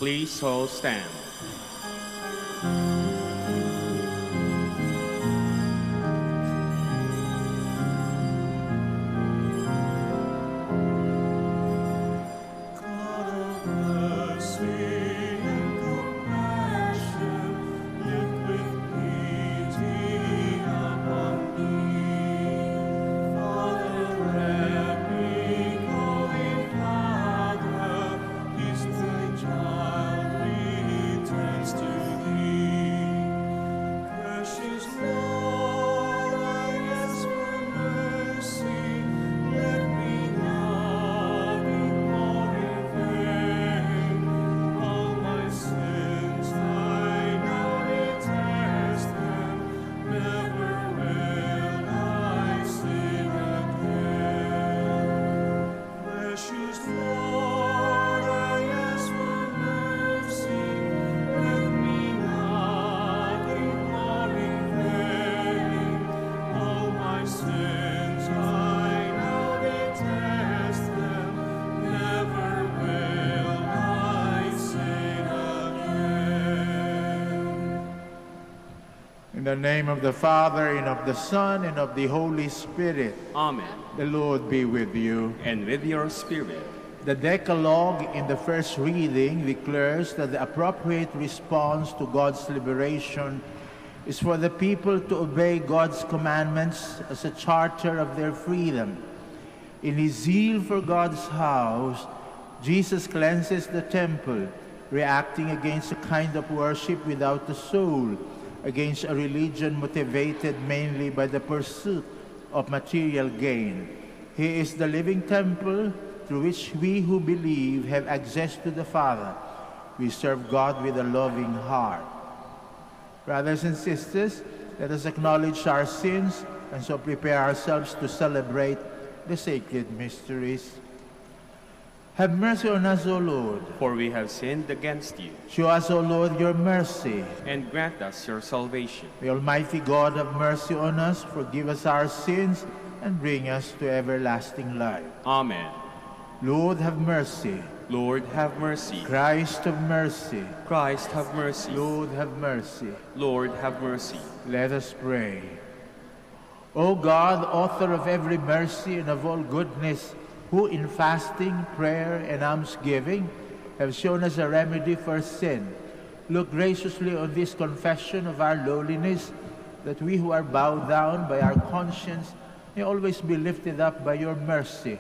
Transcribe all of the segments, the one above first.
Please all stand. In the name of the Father, and of the Son, and of the Holy Spirit. Amen. The Lord be with you. And with your spirit. The Decalogue in the first reading declares that the appropriate response to God's liberation is for the people to obey God's commandments as a charter of their freedom. In his zeal for God's house, Jesus cleanses the temple, reacting against a kind of worship without a soul, against a religion motivated mainly by the pursuit of material gain. He is the living temple through which we who believe have access to the Father. We serve God with a loving heart. Brothers and sisters, let us acknowledge our sins and so prepare ourselves to celebrate the sacred mysteries. Have mercy on us, O Lord. For we have sinned against you. Show us, O Lord, your mercy. And grant us your salvation. May Almighty God have mercy on us, forgive us our sins, and bring us to everlasting life. Amen. Lord, have mercy. Lord, have mercy. Christ, have mercy. Christ, have mercy. Lord, have mercy. Lord, have mercy. Let us pray. O God, author of every mercy and of all goodness, who in fasting, prayer, and almsgiving have shown us a remedy for sin, look graciously on this confession of our lowliness, that we who are bowed down by our conscience may always be lifted up by your mercy,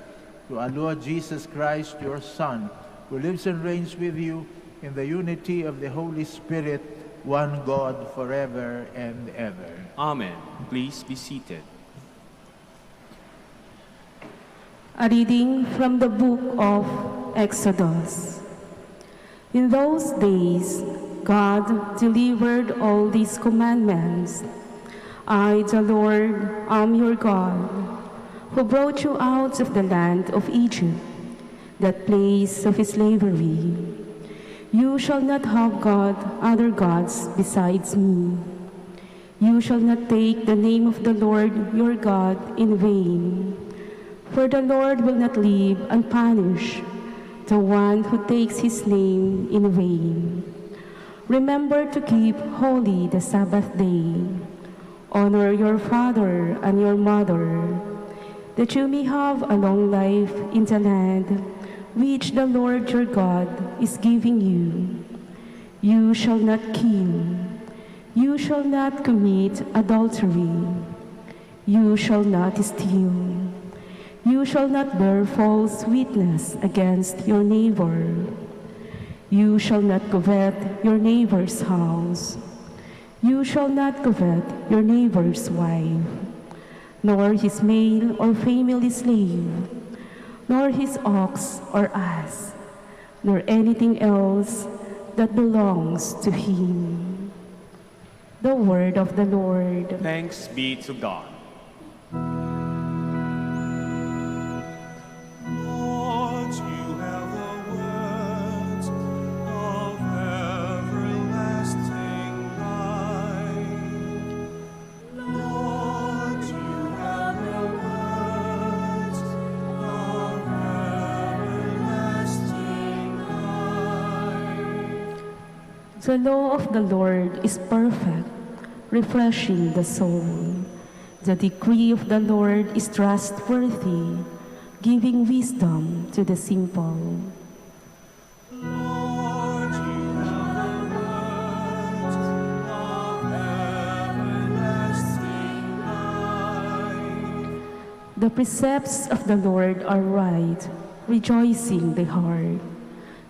through our Lord Jesus Christ, your Son, who lives and reigns with you in the unity of the Holy Spirit, one God, forever and ever. Amen. Please be seated. A reading from the book of Exodus. In those days, God delivered all these commandments. I, the Lord, am your God, who brought you out of the land of Egypt, that place of slavery. You shall not have other gods besides me. You shall not take the name of the Lord your God in vain. For the Lord will not leave unpunished the one who takes his name in vain. Remember to keep holy the Sabbath day. Honor your father and your mother, that you may have a long life in the land which the Lord your God is giving you. You shall not kill. You shall not commit adultery. You shall not steal. You shall not bear false witness against your neighbor. You shall not covet your neighbor's house. You shall not covet your neighbor's wife, nor his male or female slave, nor his ox or ass, nor anything else that belongs to him. The word of the Lord. Thanks be to God. The law of the Lord is perfect, refreshing the soul. The decree of the Lord is trustworthy, giving wisdom to the simple. Lord, you have the words of everlasting life. The precepts of the Lord are right, rejoicing the heart.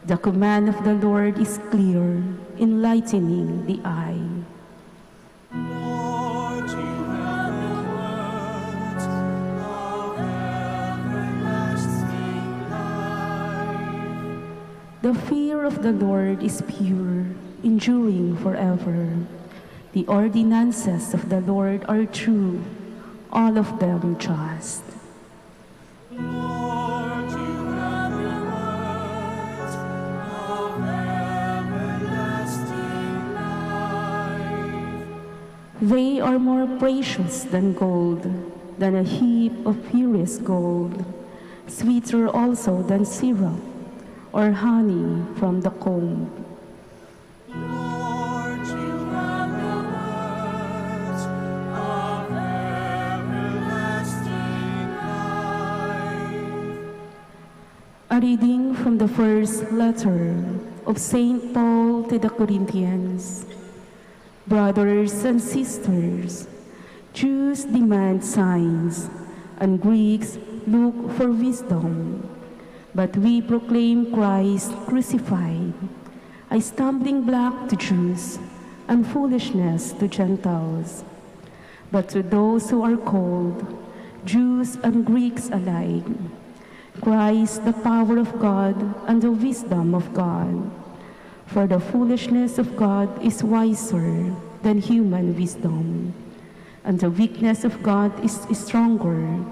The command of the Lord is clear, enlightening the eye. Lord, you have the words of everlasting life. The fear of the Lord is pure, enduring forever. The ordinances of the Lord are true, all of them just. Lord, you have the words of everlasting life. They are more precious than gold, than a heap of purest gold, sweeter also than syrup, or honey from the comb. Lord, you have the words of everlasting life. A reading from the first letter of St. Paul to the Corinthians. Brothers and sisters, Jews demand signs, and Greeks look for wisdom. But we proclaim Christ crucified, a stumbling block to Jews and foolishness to Gentiles. But to those who are called, Jews and Greeks alike, Christ the power of God and the wisdom of God. For the foolishness of God is wiser than human wisdom, and the weakness of God is stronger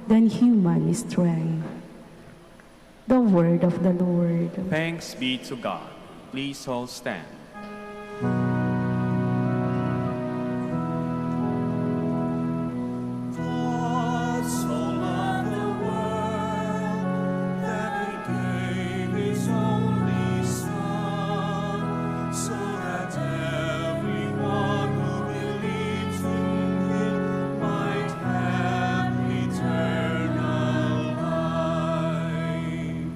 than human strength. The word of the Lord. Thanks be to God. Please all stand. God so loved the world that He gave His only Son, so that everyone who believes in Him might have eternal life.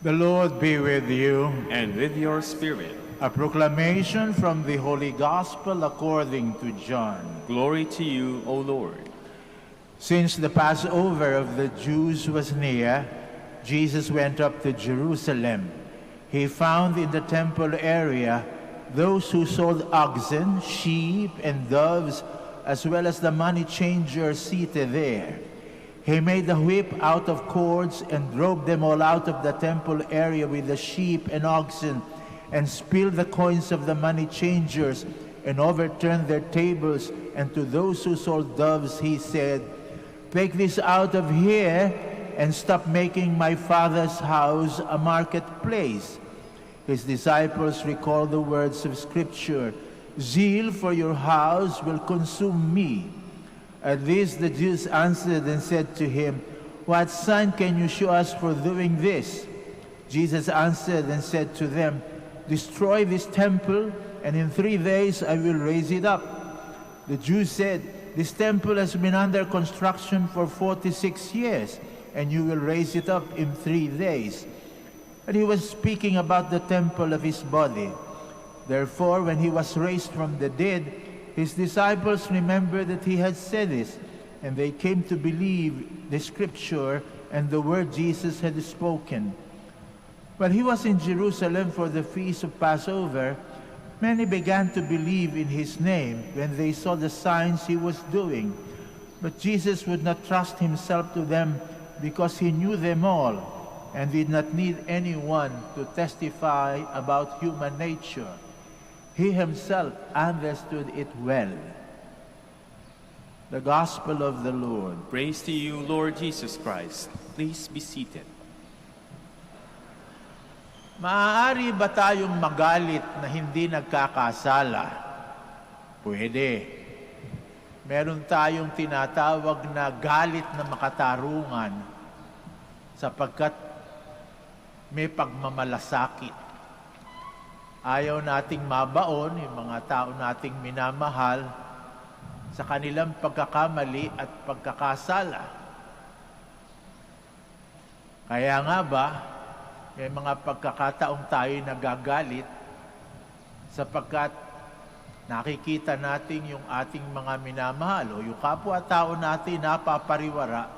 The Lord be with you. And with your spirit, A proclamation from the Holy Gospel according to John. glory to you, O Lord. Since the Passover of the Jews was near, Jesus went up to Jerusalem. He found in the temple area those who sold oxen, sheep, and doves, as well as the money changers seated there. He made a whip out of cords and drove them all out of the temple area with the sheep and oxen, and spilled the coins of the money changers and overturned their tables. And to those who sold doves he said, "Take this out of here and stop making my Father's house a marketplace." His disciples recalled the words of Scripture, "Zeal for your house will consume me." At this the Jews answered and said to him, "What sign can you show us for doing this?" Jesus answered and said to them, "Destroy this temple, and in 3 days I will raise it up." The Jews said, "This temple has been under construction for 46 years, and you will raise it up in 3 days." But he was speaking about the temple of his body. Therefore, when he was raised from the dead, his disciples remembered that he had said this, and they came to believe the Scripture and the word Jesus had spoken. While he was in Jerusalem for the feast of Passover, many began to believe in his name when they saw the signs he was doing. But Jesus would not trust himself to them because he knew them all and did not need anyone to testify about human nature. He himself understood it well. The Gospel of the Lord. Praise to you, Lord Jesus Christ. Please be seated. Maaari ba tayong magalit na hindi nagkakasala? Pwede. Meron tayong tinatawag na galit na makatarungan sapagkat may pagmamalasakit. Ayaw nating mabaon yung mga tao nating minamahal sa kanilang pagkakamali at pagkakasala. Kaya nga ba, may mga pagkakataong tayo nagagalit sapagkat nakikita natin yung ating mga minamahal o yung kapwa-tao natin napapariwara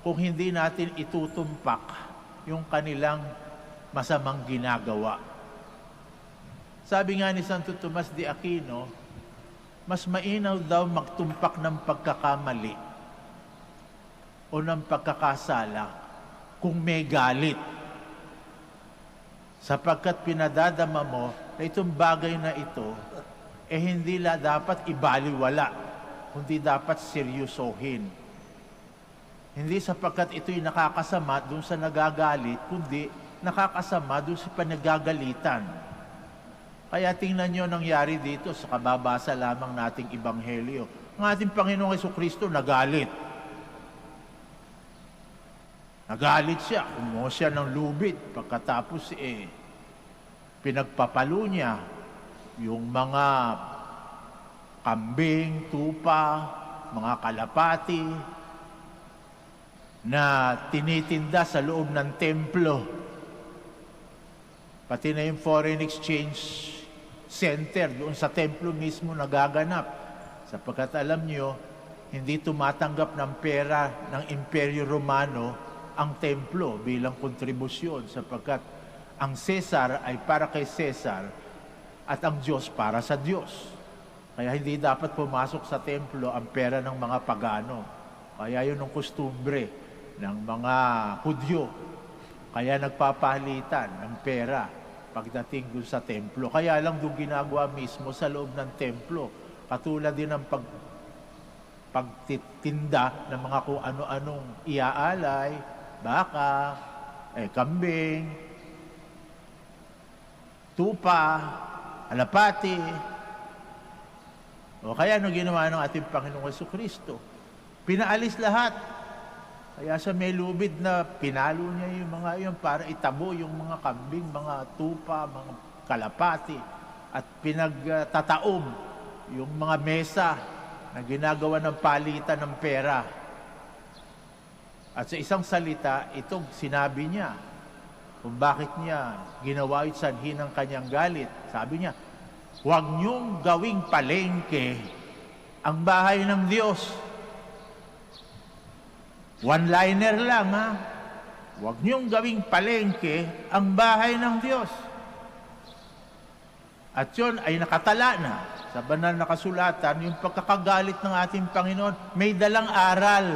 kung hindi natin itutumpak yung kanilang masamang ginagawa. Sabi nga ni Santo Tomas de Aquino, mas mainam daw magtumpak ng pagkakamali o ng pagkakasala kung may galit. Sapagkat pinadadama mo na itong bagay na ito, hindi dapat ibaliwala, kundi dapat seryosohin. Hindi sapagkat ito'y nakakasama dun sa nagagalit, kundi nakakasama dun sa panagagalitan. Kaya tingnan nyo nangyari dito sa kababasa lamang nating Ebanghelyo. Ang ating Panginoong Jesucristo nagalit. Nagalit siya, kumuha siya ng lubid. Pagkatapos pinagpapalo niya yung mga kambing, tupa, mga kalapati na tinitinda sa loob ng templo. Pati na yung foreign exchange center doon sa templo mismo nagaganap. Sapagkat alam nyo, hindi tumatanggap ng pera ng Imperyo Romano ang templo bilang kontribusyon sapagkat ang Cesar ay para kay Cesar at ang Diyos para sa Diyos. Kaya hindi dapat pumasok sa templo ang pera ng mga pagano. Kaya yun ang kostumbre ng mga Hudyo. Kaya nagpapalitan ng pera pagdating dun sa templo. Kaya lang doon ginagawa mismo sa loob ng templo. Katulad din ng pagtitinda ng mga kung ano-anong iaalay, baka, kambing, tupa, alapati. O kaya ano ginawa ng ating Panginoong Jesucristo? Pinaalis lahat. Kaya sa may lubid na pinalo niya yung mga yun para itabo yung mga kambing, mga tupa, mga kalapati at pinagtataob yung mga mesa na ginagawa ng palitan ng pera. At sa isang salita, itong sinabi niya kung bakit niya ginawa yung sanhi ng kanyang galit. Sabi niya, huwag niyong gawing palengke ang bahay ng Diyos. One-liner lang, ha? Huwag niyong gawing palengke ang bahay ng Diyos. At yun ay nakatala na sa banal na kasulatan, yung pagkakagalit ng ating Panginoon, may dalang aral.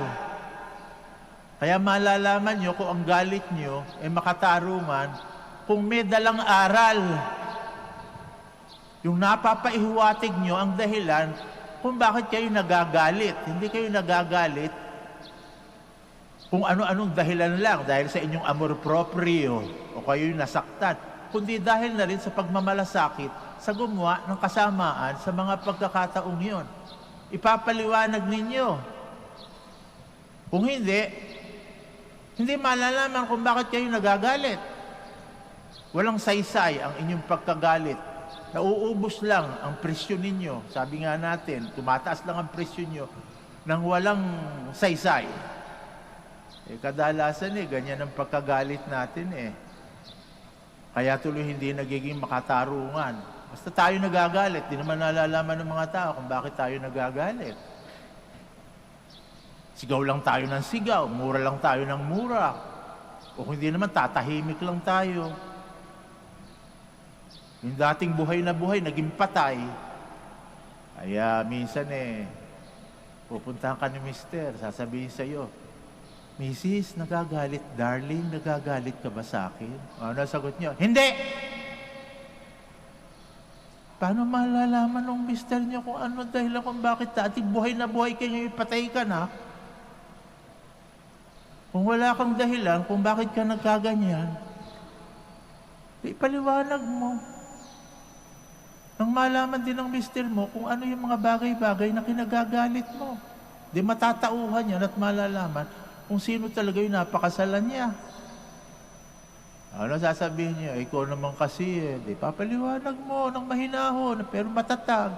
Kaya malalaman nyo kung ang galit nyo ay makatarungan kung may dalang aral. Yung napapaihuwatig nyo ang dahilan kung bakit kayo nagagalit. Hindi kayo nagagalit kung ano-anong dahilan lang dahil sa inyong amor proprio o kayo'y nasaktan, kundi dahil na rin sa pagmamalasakit sa gumawa ng kasamaan sa mga pagkakataong yun. Ipapaliwanag ninyo. Kung hindi malalaman kung bakit kayo nagagalit. Walang saysay ang inyong pagkagalit. Nauubos lang ang presyo ninyo. Sabi nga natin, tumataas lang ang presyo nyo nang walang saysay. Kadalasan ganyan ang pagkagalit natin Kaya tuloy hindi nagiging makatarungan. Basta tayo nagagalit, di naman nalalaman ng mga tao kung bakit tayo nagagalit. Sigaw lang tayo ng sigaw, mura lang tayo ng mura. O hindi naman, tatahimik lang tayo. Yung dating buhay na buhay, naging patay. Kaya minsan pupuntahan ka ni mister, sasabihin sa'yo, Mrs., nagagalit, darling, nagagalit ka ba sa akin? Ano sagot niyo? Hindi! Paano malalaman ng mister niyo kung ano dahilan kung bakit dating buhay na buhay kayo, ipatay ka na? Kung wala kang dahilan kung bakit ka nagkaganyan, ipaliwanag mo. Nang malaman din ng mister mo kung ano yung mga bagay-bagay na kinagagalit mo. Di matatauhan yan at malalaman kung sino talaga yung napakasalan niya. Ano sasabihin niya? Ikaw naman kasi, di papaliwanag mo ng mahinahon, pero matatag.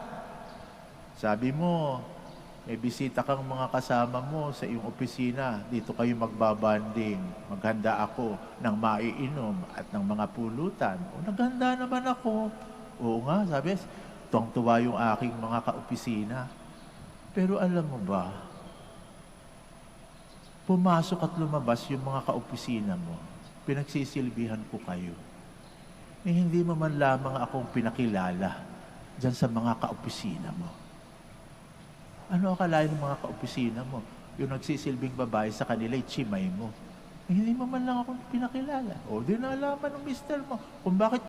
Sabi mo, may bisita kang mga kasama mo sa iyong opisina. Dito kayo magbabanding. Maghanda ako ng maiinom at ng mga pulutan. O, naghanda naman ako. Oo nga, sabi, tuwang-tuwa yung aking mga kaopisina. Pero alam mo ba, pumasok at lumabas yung mga kaopisina mo. Pinagsisilbihan ko kayo. Hindi mo man lamang akong pinakilala dyan sa mga kaopisina mo. Ano akalain ng mga kaopisina mo? Yung nagsisilbing babae sa kanila, chimay mo. Hindi mo man lang akong pinakilala. O, di nalaman ng mister mo kung bakit